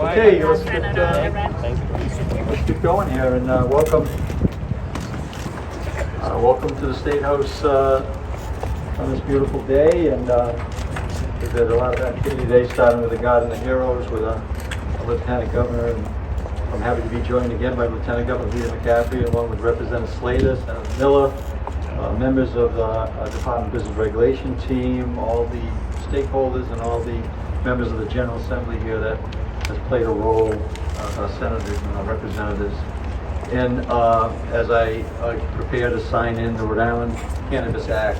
Okay, let's keep going here, and welcome to the State House on this beautiful day. And we've had a lot of activity today, starting with the Garden of Heroes with a Lieutenant Governor, and I'm happy to be joined again by Lieutenant Governor Peter McCaffrey, along with Representative Slater, Senator Miller, members of the Department of Business Regulation team, all the stakeholders, and all the members of the General Assembly here that has played a role, senators and representatives. And as I prepare to sign in the Rhode Island Cannabis Act,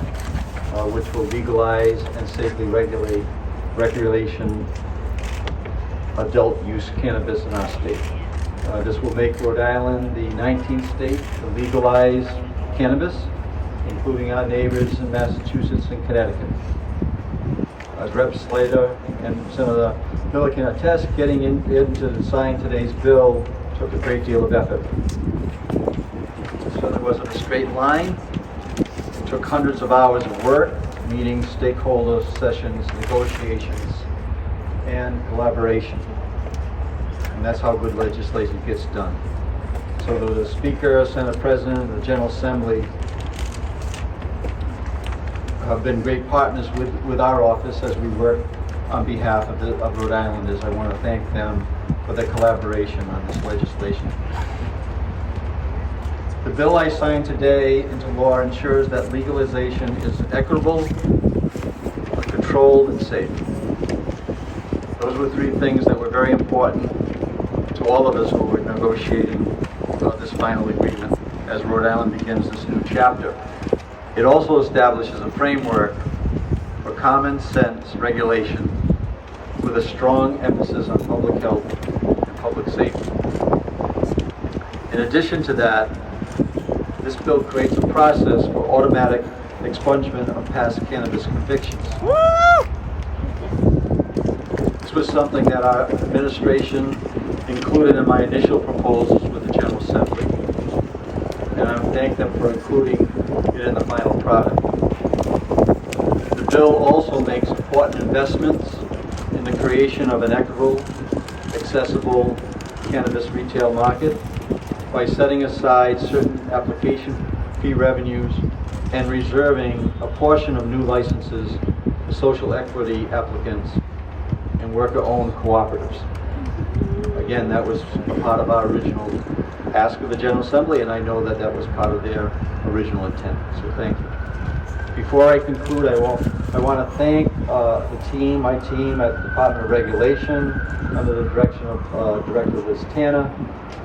which will legalize and safely regulate recreation adult use cannabis in our state. This will make Rhode Island the 19th state to legalize cannabis, including our neighbors in Massachusetts and Connecticut. As Rep. Slater and Senator Miller can attest, getting into sign today's bill took a great deal of effort. It certainly wasn't a straight line. It took hundreds of hours of work, meetings, stakeholder sessions, negotiations, and collaboration. And that's how good legislation gets done. So the Speaker, Senate President, and the General Assembly have been great partners with our office as we work on behalf of Rhode Islanders. I want to thank them for their collaboration on this legislation. The bill I signed today into law ensures that legalization is equitable, controlled, and safe. Those were three things that were very important to all of us who were negotiating this final agreement as Rhode Island begins this new chapter. It also establishes a framework for common sense regulation with a strong emphasis on public health and public safety. In addition to that, this bill creates a process for automatic expungement of past cannabis convictions. This was something that our administration included in my initial proposals with the General Assembly, and I thank them for including it in the final product. The bill also makes important investments in the creation of an equitable, accessible cannabis retail market by setting aside certain application fee revenues and reserving a portion of new licenses for social equity applicants and worker-owned cooperatives. Again, that was a part of our original ask of the General Assembly, and I know that that was part of their original intent, so thank you. Before I conclude, I want to thank my team at the Department of Regulation under the direction of Director Liz Tana.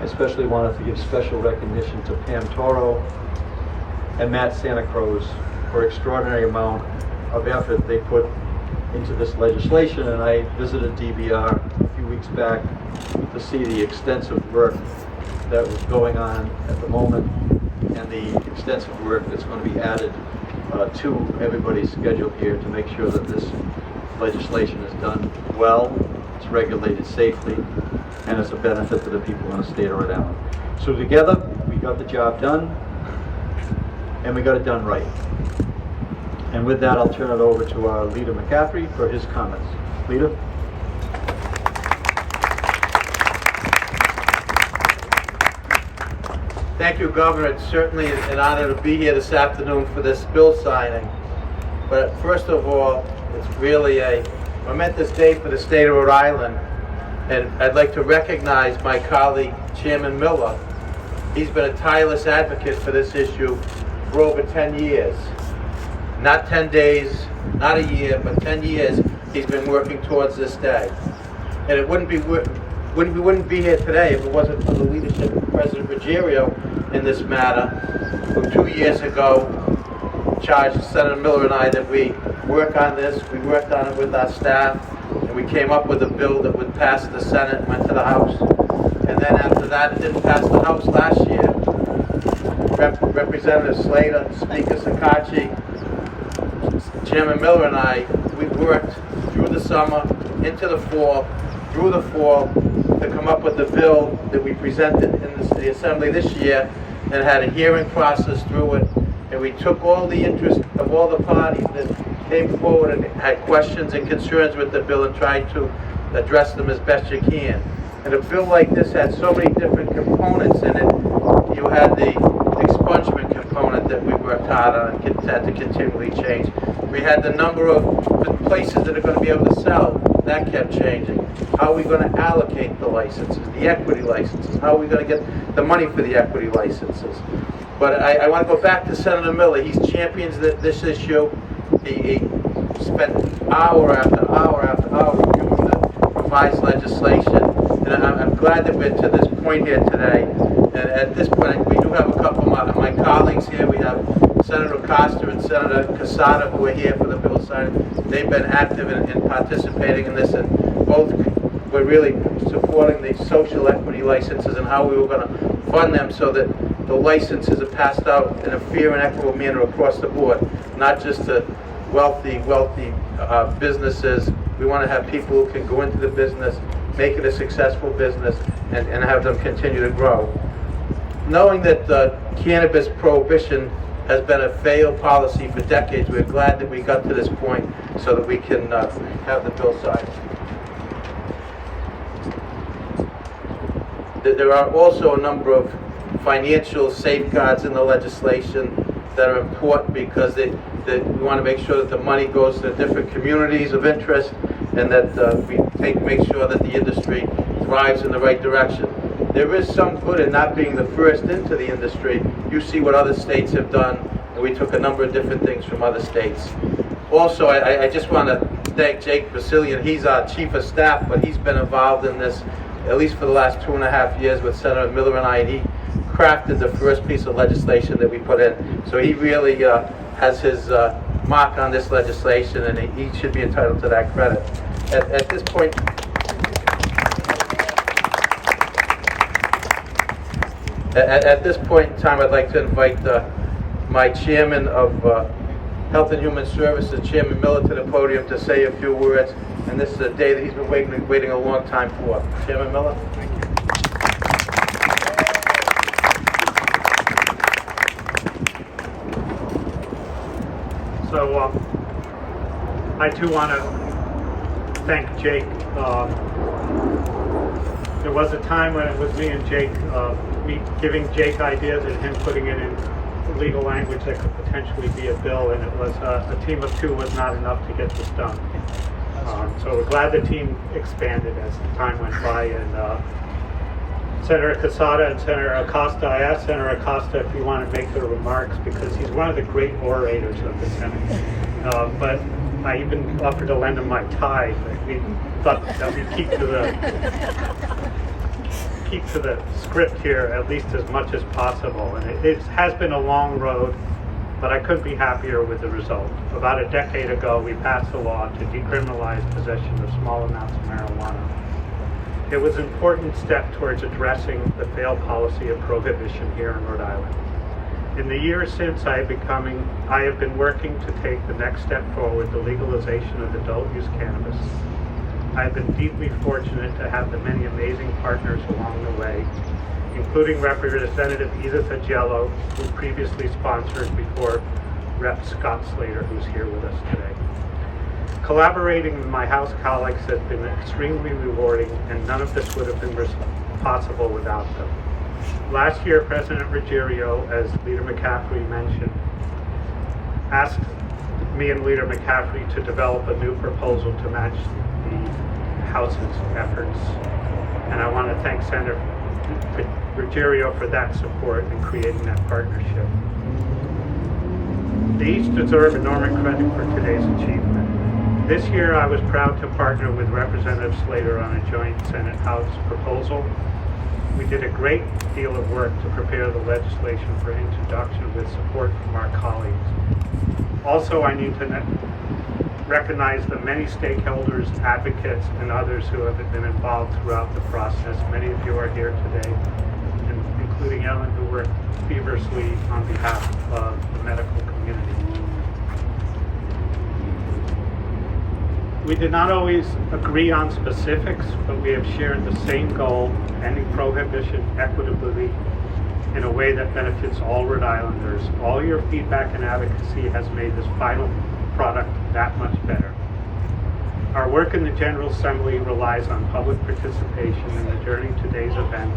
I especially wanted to give special recognition to Pam Toro and Matt Santacross for extraordinary amount of effort they put into this legislation, and I visited DBR a few weeks back to see the extensive work that was going on at the moment and the extensive work that's going to be added to everybody's schedule here to make sure that this legislation is done well, it's regulated safely, and it's a benefit to the people in the state of Rhode Island. So together, we got the job done, and we got it done right. And with that, I'll turn it over to our leader, McCaffrey, for his comments. Leader? Thank you, Governor. It's certainly an honor to be here this afternoon for this bill signing. But first of all, it's really a momentous day for the state of Rhode Island. And I'd like to recognize my colleague, Chairman Miller. He's been a tireless advocate for this issue for over 10 years. Not 10 days, not a year, but 10 years he's been working towards this day. And it we wouldn't be here today if it wasn't for the leadership of President Ruggiero in this matter, who 2 years ago charged Senator Miller and I that we work on this. We worked on it with our staff, and we came up with a bill that would pass the Senate and went to the House. And then after that, it didn't pass the House last year. Representative Slater, Speaker Sakachi, Chairman Miller and I, we worked through the summer, into the fall, through the fall, to come up with the bill that we presented in the Assembly this year, and had a hearing process through it. And we took all the interest of all the parties that came forward and had questions and concerns with the bill and tried to address them as best you can. And a bill like this had so many different components in it. You had the expungement component that we worked hard on and had to continually change. We had the number of places that are going to be able to sell. That kept changing. How are we going to allocate the licenses, the equity licenses? How are we going to get the money for the equity licenses? But I want to go back to Senator Miller. He's champions this issue. He spent hour after hour after hour reviewing the revised legislation. And I'm glad that we're to this point here today. And at this point, we do have a couple of my colleagues here. We have Senator Costa and Senator Casada, who are here for the bill signing. They've been active in participating in this, and both were really supporting the social equity licenses and how we were going to fund them so that the licenses are passed out in a fair and equitable manner across the board, not just to wealthy businesses. We want to have people who can go into the business, make it a successful business, and have them continue to grow. Knowing that cannabis prohibition has been a failed policy for decades, we're glad that we got to this point so that we can have the bill signed. There are also a number of financial safeguards in the legislation that are important because we want to make sure that the money goes to different communities of interest and that we make sure that the industry thrives in the right direction. There is some good in not being the first into the industry. You see what other states have done, and we took a number of different things from other states. Also, I just want to thank Jake Basilian. He's our chief of staff, but he's been involved in this at least for the last 2.5 years with Senator Miller and I, and he crafted the first piece of legislation that we put in. So he really has his mark on this legislation, and he should be entitled to that credit. At this point, at this point in time, I'd like to invite my chairman of Health and Human Services, Chairman Miller, to the podium to say a few words. And this is a day that he's been waiting a long time for. Chairman Miller? Thank you. So I too want to thank Jake. There was a time when it was me and Jake, me giving Jake ideas and him putting it in legal language that could potentially be a bill, and it was a team of two was not enough to get this done. So we're glad the team expanded as the time went by, and Senator Casada and Senator Acosta, I asked Senator Acosta if he wanted to make their remarks because he's one of the great orators of the Senate. But I even offered to lend him my tie, but we thought that we'd keep to the script here at least as much as possible. And it has been a long road, but I couldn't be happier with the result. About a decade ago, we passed a law to decriminalize possession of small amounts of marijuana. It was an important step towards addressing the failed policy of prohibition here in Rhode Island. In the years since I have been working to take the next step forward, the legalization of adult use cannabis. I've been deeply fortunate to have the many amazing partners along the way, including Representative Edith Agello, who previously sponsored before Rep. Scott Slater, who's here with us today. Collaborating with my House colleagues has been extremely rewarding, and none of this would have been possible without them. Last year, President Ruggiero, as Leader McCaffrey mentioned, asked me and Leader McCaffrey to develop a new proposal to match the House's efforts. And I want to thank Senator Ruggiero for that support in creating that partnership. They each deserve enormous credit for today's achievement. This year, I was proud to partner with Representative Slater on a joint Senate-House proposal. We did a great deal of work to prepare the legislation for introduction with support from our colleagues. Also, I need to recognize the many stakeholders, advocates, and others who have been involved throughout the process. Many of you are here today, including Ellen, who worked feverishly on behalf of the medical community. We did not always agree on specifics, but we have shared the same goal, ending prohibition equitably in a way that benefits all Rhode Islanders. All your feedback and advocacy has made this final product that much better. Our work in the General Assembly relies on public participation, and the Journey Today's event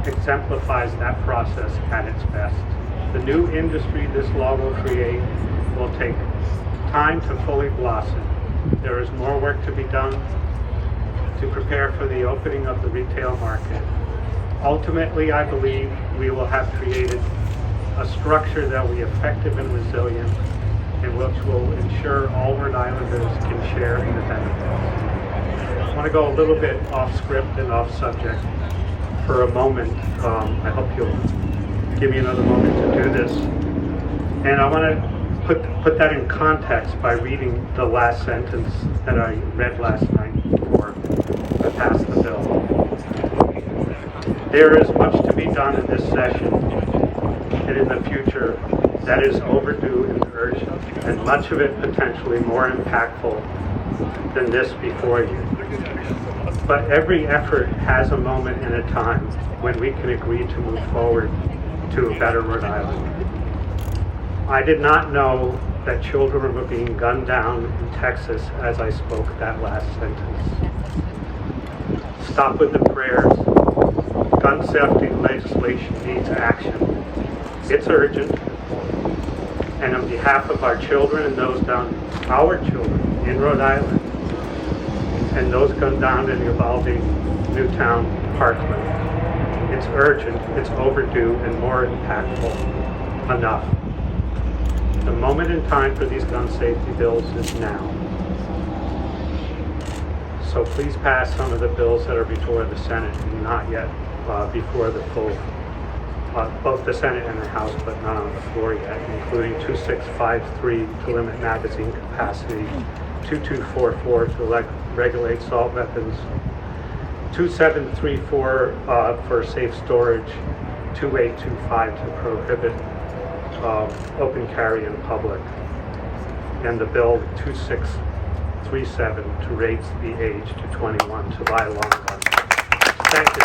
exemplifies that process at its best. The new industry this law will create will take time to fully blossom. There is more work to be done to prepare for the opening of the retail market. Ultimately, I believe we will have created a structure that will be effective and resilient, and which will ensure all Rhode Islanders can share in the benefits. I want to go a little bit off script and off subject for a moment. I hope you'll give me another moment to do this. And I want to put that in context by reading the last sentence that I read last night before I passed the bill. There is much to be done in this session and in the future that is overdue and urgent, and much of it potentially more impactful than this before you. But every effort has a moment and a time when we can agree to move forward to a better Rhode Island. I did not know that children were being gunned down in Texas as I spoke that last sentence. Stop with the prayers. Gun safety legislation needs action. It's urgent. And on behalf of our children and those down, our children in Rhode Island, and those gunned down in the evolving Newtown Parkland, it's urgent, it's overdue, and more impactful. Enough. The moment in time for these gun safety bills is now. So please pass some of the bills that are before the Senate and not yet before the full, both the Senate and the House, but not on the floor yet, including 2653 to limit magazine capacity, 2244 to regulate assault weapons, 2734 for safe storage, 2825 to prohibit open carry in public, and the bill 2637 to raise the age to 21 to buy a long gun. Thank you.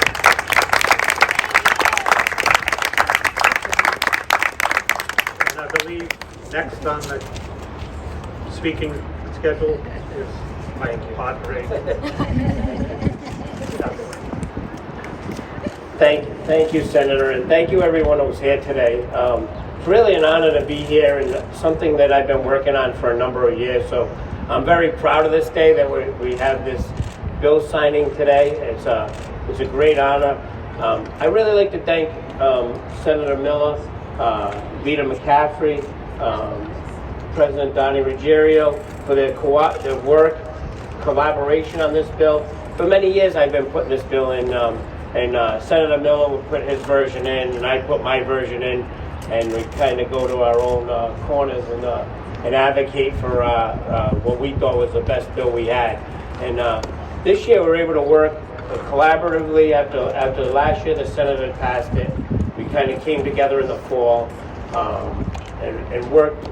And I believe next on the speaking schedule is my moderator. Thank you, Senator, and thank you everyone who's here today. It's really an honor to be here, and something that I've been working on for a number of years. So I'm very proud of this day that we have this bill signing today. It's a great honor. I really like to thank Senator Miller, Peter McCaffrey, President Donnie Ruggiero for their work, collaboration on this bill. For many years I've been putting this bill in, and Senator Miller would put his version in, and I put my version in, and we kind of go to our own corners and advocate for what we thought was the best bill we had. And this year we were able to work collaboratively. After last year the Senate had passed it, we kind of came together in the fall and worked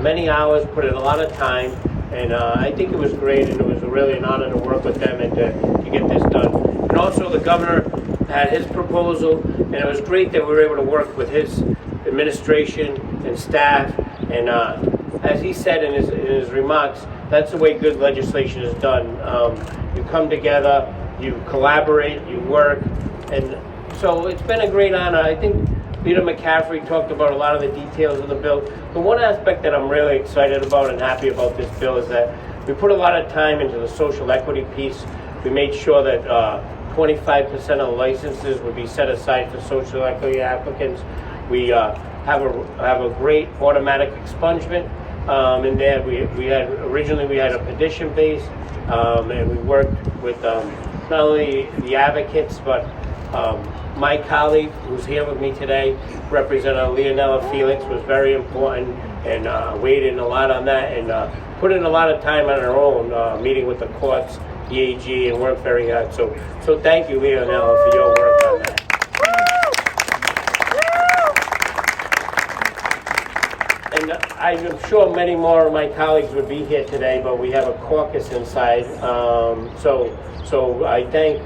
many hours, put in a lot of time, and I think it was great, and it was really an honor to work with them and to get this done. And also the governor had his proposal, and it was great that we were able to work with his administration and staff, and as he said in his remarks, that's the way good legislation is done. You come together, you collaborate, you work, and so it's been a great honor. I think Peter McCaffrey talked about a lot of the details of the bill. The one aspect that I'm really excited about and happy about this bill is that we put a lot of time into the social equity piece. We made sure that 25% of the licenses would be set aside for social equity applicants. We have a great automatic expungement in there. Originally we had a petition base, and we worked with not only the advocates, but my colleague who's here with me today, Representative Leonella Felix, was very important and weighed in a lot on that, and put in a lot of time on her own, meeting with the courts, the AG, and worked very hard. So thank you, Leonella, for your work on that. And I'm sure many more of my colleagues would be here today, but we have a caucus inside. So I thank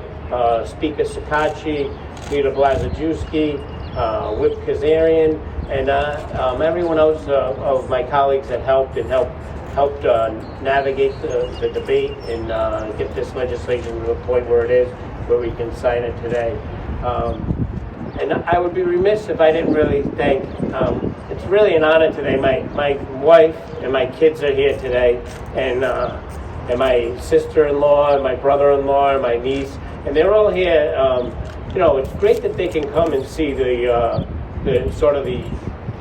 Speaker Sakachi, Peter Blazajewski, Whip Kazarian, and everyone else of my colleagues that helped helped navigate the debate and get this legislation to the point where it is, where we can sign it today. And I would be remiss if I didn't really thank, it's really an honor today. My wife and my kids are here today, and my sister-in-law, and my brother-in-law, and my niece, and they're all here. You know, it's great that they can come and see the sort of the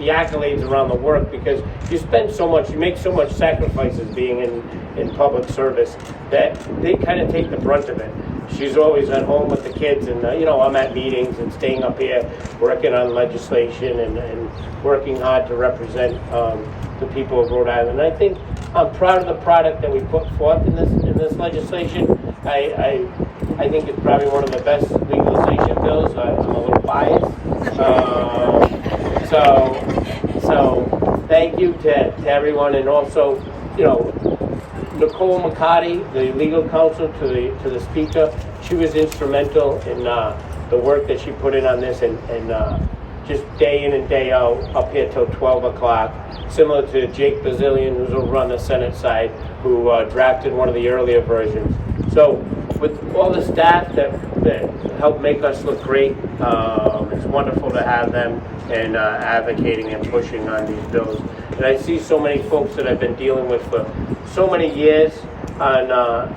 accolades around the work, because you spend so much, you make so much sacrifices being in public service that they kind of take the brunt of it. She's always at home with the kids, and you know, I'm at meetings and staying up here working on legislation and working hard to represent the people of Rhode Island. And I think I'm proud of the product that we put forth in this legislation. I think it's probably one of the best legalization bills. I'm a little biased. So thank you to everyone, and also, you know, Nicole McCarty, the legal counsel to the speaker. She was instrumental in the work that she put in on this, and just day in and day out, up here till 12 o'clock, similar to Jake Bazillion, who's over on the Senate side, who drafted one of the earlier versions. So with all the staff that helped make us look great, it's wonderful to have them and advocating and pushing on these bills. And I see so many folks that I've been dealing with for so many years on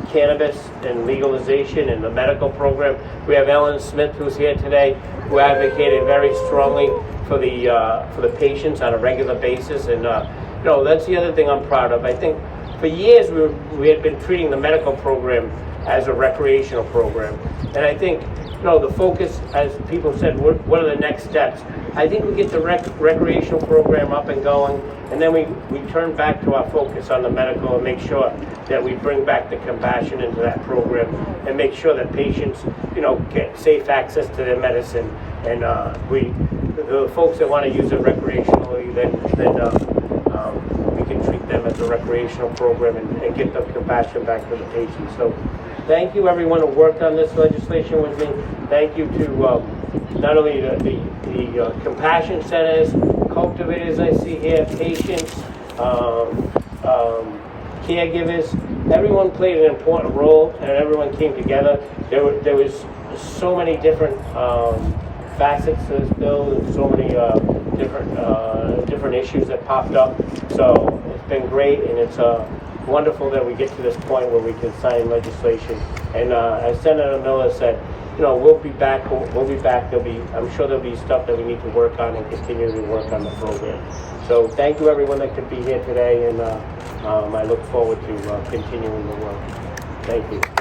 cannabis and legalization and the medical program. We have Ellen Smith, who's here today, who advocated very strongly for the patients on a regular basis. And you know, that's the other thing I'm proud of. I think for years we had been treating the medical program as a recreational program, and I think, you know, the focus, as people said, what are the next steps? I think we get the recreational program up and going, and then we turn back to our focus on the medical and make sure that we bring back the compassion into that program and make sure that patients, you know, get safe access to their medicine. And the folks that want to use it recreationally, then we can treat them as a recreational program and get the compassion back to the patients. So thank you everyone who worked on this legislation with me. Thank you to not only the compassion centers, cultivators I see here, patients, caregivers. Everyone played an important role, and everyone came together. There was so many different facets to this bill, and so many different issues that popped up. So it's been great, and it's wonderful that we get to this point where we can sign legislation. And as Senator Miller said, you know, we'll be back. I'm sure there'll be stuff that we need to work on and continue to work on the program. So thank you everyone that could be here today, and I look forward to continuing the work. Thank you.